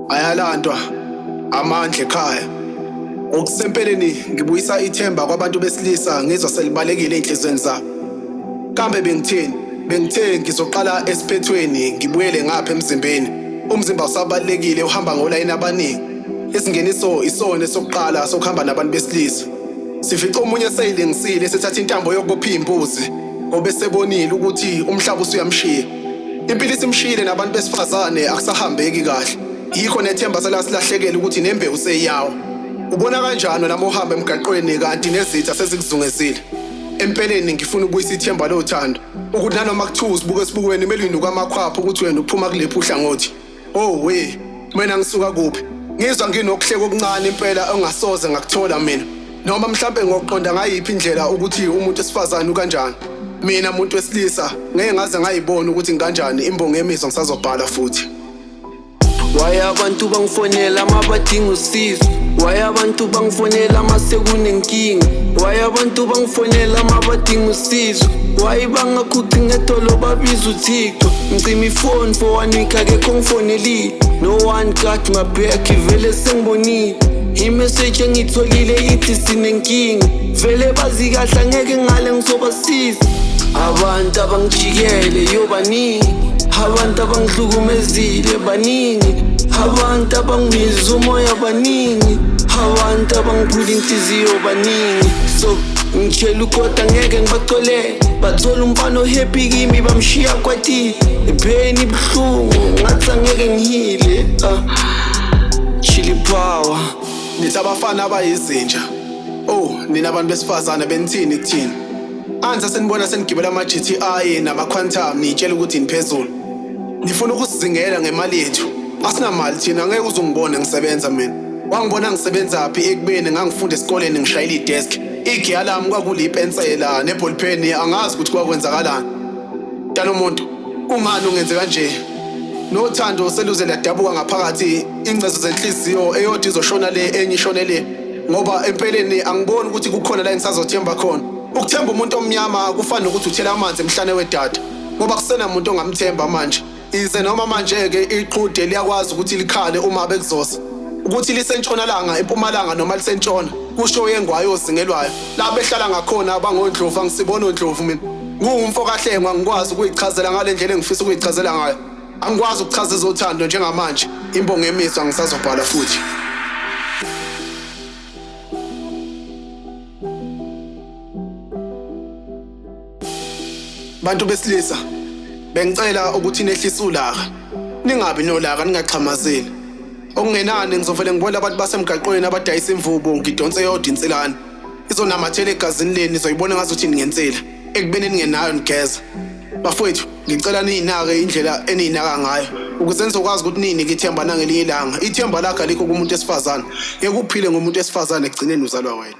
Ayalandwa amandla ekhaya. Okusempeleni ngibuyisa ithemba kwabantu besilisa ngizwa selibalekile enhlizweni zabo. Kambe bengithe ngizoqala esiphethweni ngibuyele ngapha emzimbeni. Umzimba usabalekile uhamba ngolayini abaningi. Isingeniso isone sokuqala sokuhamba nabantu besilisa. Sifica umunye seyilengisile sethatha intambo yokupha imbuzi ngoba sebonile ukuthi umhlaba usuyamshiya. Impilo isimshiyile nabantu besifazane akusahambeki kahle. Yikho nethemba selasilahlekela ukuthi nembewu seyawo. Ubona kanjani nami uhamba emgaqweni kanti nezitha sezikuzungezile? Empeleni ngifuna ukubuyisa ithemba lothando. Ukuthi nanoma kuthiwa usibuke esibukweni emelweni kwamakhwapha ukuthi wena uphuma kulephi uhlangothi. Oh we, mina ngisuka kuphi? Ngizwa nginokuhleka okuncane impela ongasoze ngakuthola mina. Noma mhlambe ngokuqonda ngayiphi indlela ukuthi umuntu esifazane ukanjani. Mina umuntu wesilisa ngeke ngaze ngayibona ukuthi ngikanjani imbongo yemizwa ngisazobhala futhi. Why abantu bangifonela mabadinga usizo? Why abantu bangifonela masekunenkinga? Why abantu bangifonela mabadinga usizo? Why bangakhuphi ngedolo babiza uThixo? Ngicima ifone for 1 week akekho ngifonelile. No one got my back, vele sengibonile. I-message engitholile ithi sinenkinga. Vele bazi kahle ngeke ngale ngisobasiza. Abantu abangijikele yobaningi, abantu abangihlukumezile baningi, abantu abangibiza umoya baningi, abantu abangiphula inhliziyo baningi. So ngitshela ukodwa ngeke ngibacolele, bathola umfana ohappy kimi bamshiya kwathi ipain ibuhlungu ngathi angeke ngihile. Chili power. Nithi abafana abayizinja. Oh, nina abantu besifazane benithini kuthini? Anza senibona senigibela ama-GTI nama-Quantum nitshela ukuthi niphezulu. Nifuna ukusizingela ngemali yethu. Asinamali thina ngeke uzungibone ngisebenza mina. Wangibona ngisebenzaphi ekubeni ngangifunda esikoleni ngishayela i-desk. Igiya lami kwakulipensela neballpen angazi ukuthi kwakwenzakalani. Dala umuntu, kungani ungenze kanje? Nothando seluze ladabuka ngaphakathi ingcezo zenhliziyo eyodwa izoshona le enye ishone le. Ngoba empeleni angiboni ukuthi kukhona la engisazothemba khona. Ukuthemba umuntu omnyama kufana nokuthi uthela amanzi emhlane wedada. Ngoba kusena umuntu ongamthemba manje. Ize noma manje-ke iqhude liyakwazi ukuthi likhale uma bekuzosa. Ukuthi lisentshonalanga, empumalanga noma lisentshona. Kusho yengwayo ozingelwayo. La behlala ngakhona abangondlovu angisibona ondlovu mina. Ngumfo kahlengwa ngikwazi ukuyichazela ngale ndlela engifisa ukuyichazela ngayo. Angikwazi ukuchaza izothando njengamanje. Imbongo yemizwa ngisazobhala futhi. Bantu besilisa, bengicela ukuthi nehlise ulaka. Ningabi nolaka ningachamazeli. Okungenani ngizovele ngibona abantu basemgaqweni abadayisa imvubu ngidonse yodwa inselane. Izonamathela egazini leni nizoyibona ngazuthi ningensela. Ekubeni ningenayo nigeza. Bafowethu, ngicela ninake indlela eninaka ngayo ukuze nizokwazi ukuthi ninike ithemba nangelinye ilanga. Ithemba lakho alikho kumuntu esifazane. Ngeke uphile ngomuntu esifazane ekugcineni uzalwa wena.